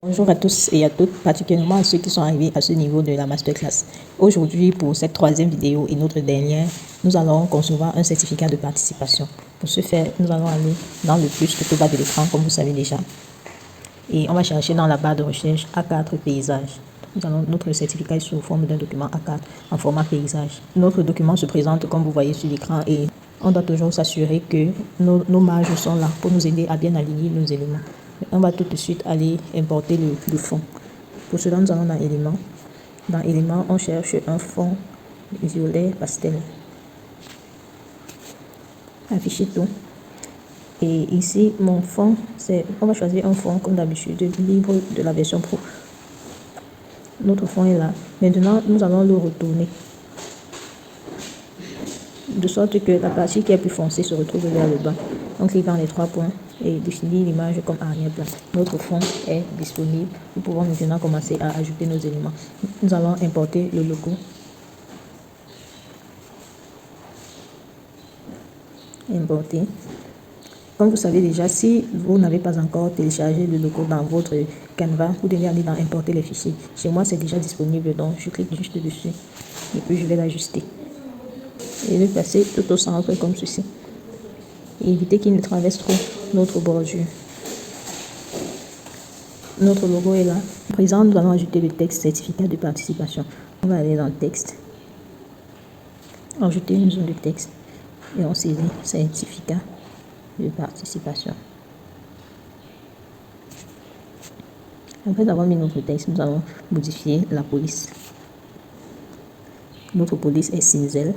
Bonjour à tous et à toutes, particulièrement à ceux qui sont arrivés à ce niveau de la masterclass. Aujourd'hui, pour cette troisième vidéo et notre dernière, nous allons concevoir un certificat de participation. Pour ce faire, nous allons aller dans le plus tout au bas de l'écran, comme vous savez déjà. Et on va chercher dans la barre de recherche A4 paysage. Notre certificat est sous forme d'un document A4 en format paysage. Notre document se présente comme vous voyez sur l'écran et on doit toujours s'assurer que nos marges sont là pour nous aider à bien aligner nos éléments. On va tout de suite aller importer le fond. Pour cela, nous allons dans éléments. Dans éléments, on cherche un fond violet pastel. Afficher tout. Et ici, mon fond, on va choisir un fond comme d'habitude, libre de la version pro. Notre fond est là. Maintenant, nous allons le retourner. De sorte que la partie qui est plus foncée se retrouve vers le bas. On clique dans les trois points et définir l'image comme arrière-plan. Notre fond est disponible. Nous pouvons maintenant commencer à ajouter nos éléments. Nous allons importer le logo. Importer. Comme vous savez déjà, si vous n'avez pas encore téléchargé le logo dans votre Canva, vous devez aller dans importer les fichiers. Chez moi, c'est déjà disponible, donc je clique juste dessus et puis je vais l'ajuster. Et le placer tout au centre comme ceci. Et éviter qu'il ne traverse trop notre bordure. Notre logo est là. À présent, nous allons ajouter le texte certificat de participation. On va aller dans texte, ajouter une zone de texte et on saisit certificat de participation. Après avoir mis notre texte, nous allons modifier la police. Notre police est Cinzel.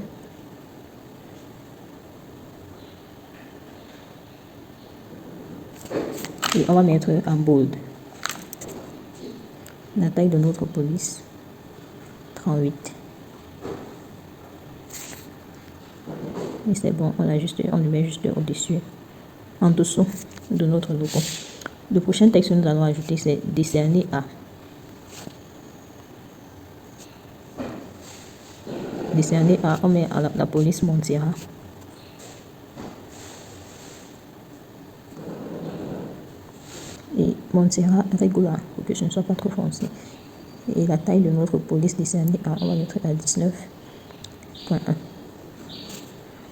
Et on va mettre en bold. La taille de notre police, 38. Et c'est bon, on le met juste au-dessus, en dessous de notre logo. Le prochain texte que nous allons ajouter, c'est décerné à. Décerné à, on met à la police Montserrat. Et Montserrat régular, pour que ce ne soit pas trop foncé. Et la taille de notre police décernée à, on va mettre à 19.1.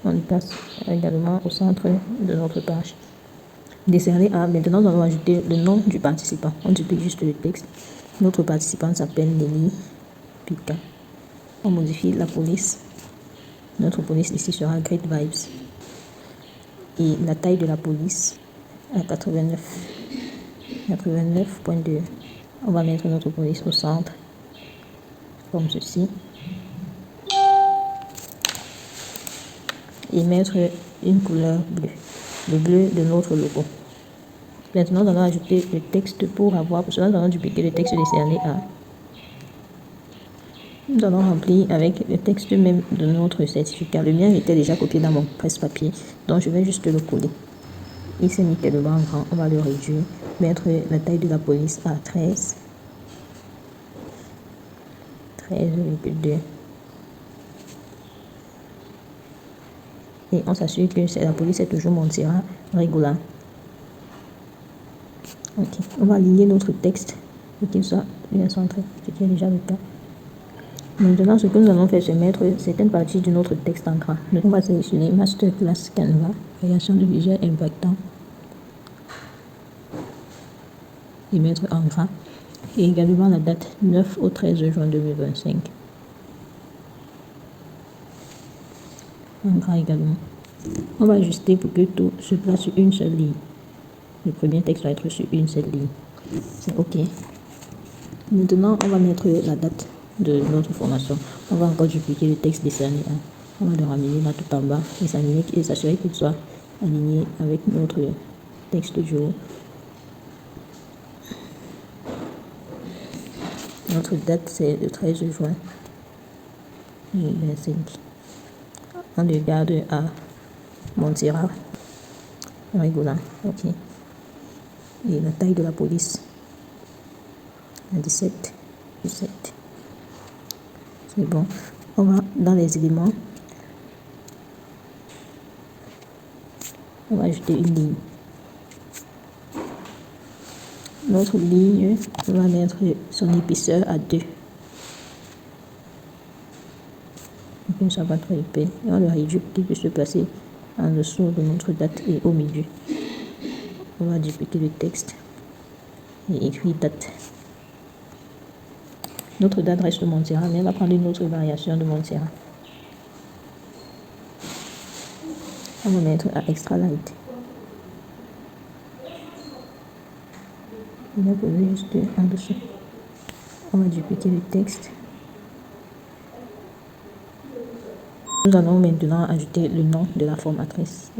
On le place également au centre de notre page. Décerné à, maintenant nous allons ajouter le nom du participant. On duplique juste le texte. Notre participant s'appelle Nelly Pika. On modifie la police. Notre police ici sera Great Vibes. Et la taille de la police à 89.2. On va mettre notre police au centre, comme ceci. Et mettre une couleur bleue, le bleu de notre logo. Maintenant, nous allons ajouter le texte pour cela, nous allons dupliquer le texte décerné à. Nous allons remplir avec le texte même de notre certificat. Le mien était déjà copié dans mon presse-papier, donc je vais juste le coller. Il s'est mis tellement grand, on va le réduire. Mettre la taille de la police à 13,2. Et on s'assure que la police est toujours Montserrat régular. Ok, on va aligner notre texte pour qu'il soit bien centré, ce qui est déjà le cas. Maintenant, ce que nous allons faire, c'est mettre certaines parties de notre texte en gras. Donc, on va sélectionner Masterclass Canva, création de visuel impactant, et mettre en gras. Et également la date 9 au 13 juin 2025. En gras également. On va ajuster pour que tout se place sur une seule ligne. Le premier texte va être sur une seule ligne. C'est OK. Maintenant, on va mettre la date de notre formation. On va encore dupliquer le texte décerné. On va le ramener là tout en bas et s'assurer qu'il soit aligné avec notre texte du haut. Notre date, c'est le 13 juin 2025. On le garde à Montserrat régular. OK. Et la taille de la police à 17. C'est bon. On va dans les éléments. On va ajouter une ligne. notre ligne, on va mettre son épaisseur à 2. Pour que ne soit pas trop épais. Et on le réduit pour qu'il puisse se placer en dessous de notre date et au milieu. On va dupliquer le texte et écrire date. Notre date reste Montserrat, mais on va prendre une autre variation de Montserrat. On va mettre à extra light. On va poser juste en dessous. On va dupliquer le texte. Nous allons maintenant ajouter le nom de la formatrice.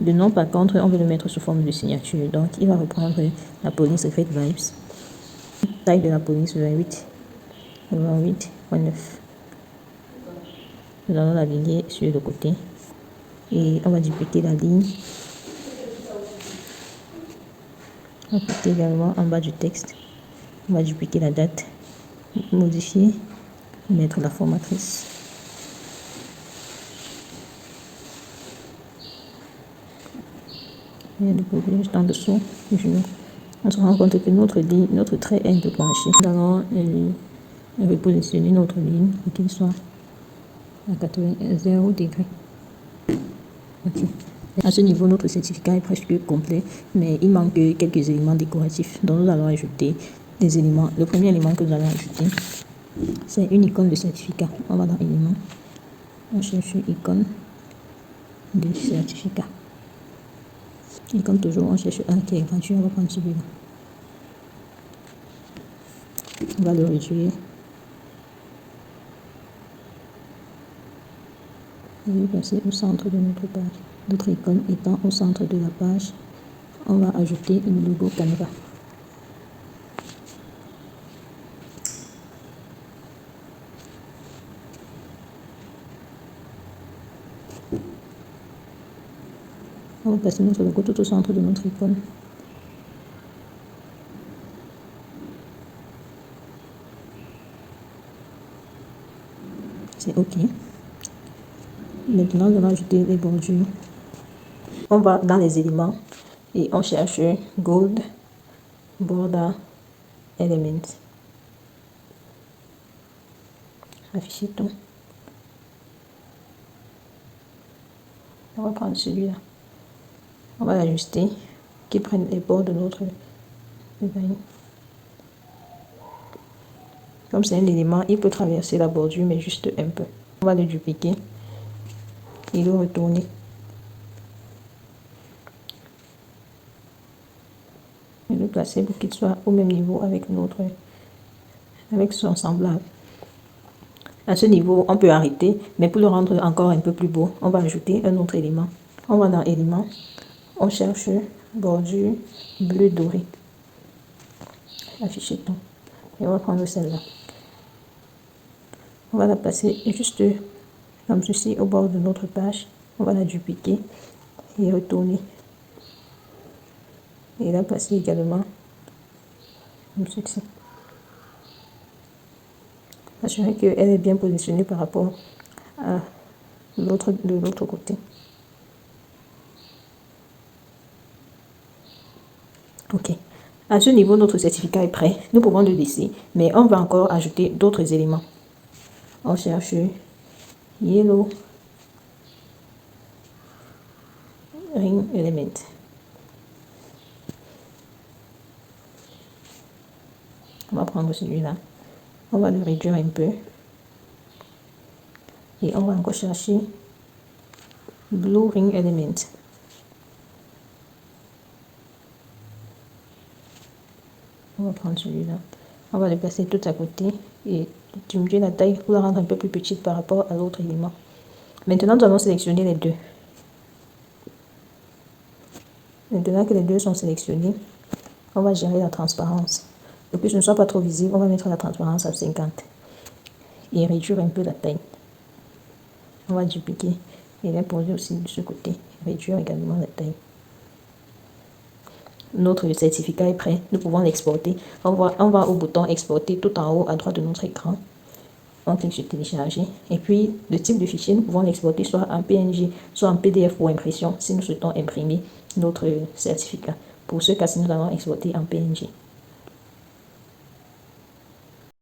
Le nom, par contre, on veut le mettre sous forme de signature. Donc, il va reprendre la police Effect Vibes. Taille de la police 28.9. Nous allons l'aligner sur le côté. Et on va dupliquer la ligne. On va cliquer également en bas du texte. On va dupliquer la date. Modifier. Mettre la formatrice. Et le coller juste en dessous du genou. On se rend compte que notre ligne, notre trait est un peu penché. Nous allons repositionner notre ligne pour qu'il soit à 0 degrés. Okay. À ce niveau, notre certificat est presque complet, mais il manque quelques éléments décoratifs dont nous allons ajouter des éléments. Le premier élément que nous allons ajouter, c'est une icône de certificat. On va dans éléments, on cherche icône de certificat. Et comme toujours, on cherche un qui est gratuit, on va prendre celui-là. On va le réduire. Et le placer au centre de notre page. Notre icône étant au centre de la page, on va ajouter le logo Canva. On va placer notre logo tout au centre de notre icône. C'est OK. Maintenant, on va ajouter les bordures. On va dans les éléments et on cherche Gold Border Element. Afficher tout. On va prendre celui-là. On va l'ajuster, qu'il prenne les bords de notre design. Comme c'est un élément, il peut traverser la bordure, mais juste un peu. On va le dupliquer et le retourner. Et le placer pour qu'il soit au même niveau avec son semblable. À ce niveau, on peut arrêter, mais pour le rendre encore un peu plus beau, on va ajouter un autre élément. On va dans éléments, on cherche bordure bleu doré. Afficher tout. Et on va prendre celle-là. On va la placer juste comme ceci au bord de notre page. On va la dupliquer et retourner. Et la placer également comme ceci. Assurer qu'elle est bien positionnée par rapport à de l'autre côté. Ok. À ce niveau, notre certificat est prêt. Nous pouvons le laisser, mais on va encore ajouter d'autres éléments. On cherche Yellow Ring Element. On va prendre celui-là. On va le réduire un peu. Et on va encore chercher Blue Ring Element. On va prendre celui-là. On va le placer tout à côté et diminuer la taille pour la rendre un peu plus petite par rapport à l'autre élément. Maintenant, nous allons sélectionner les deux. Maintenant que les deux sont sélectionnés, on va gérer la transparence. Pour que ce ne soit pas trop visible, on va mettre la transparence à 50 et réduire un peu la taille. On va dupliquer et la poser aussi de ce côté, réduire également la taille. Notre certificat est prêt, nous pouvons l'exporter. On va au bouton exporter tout en haut à droite de notre écran. On clique sur télécharger et puis le type de fichier, nous pouvons l'exporter soit en PNG, soit en PDF ou impression si nous souhaitons imprimer notre certificat. Pour ce cas-ci, nous allons exporter en PNG.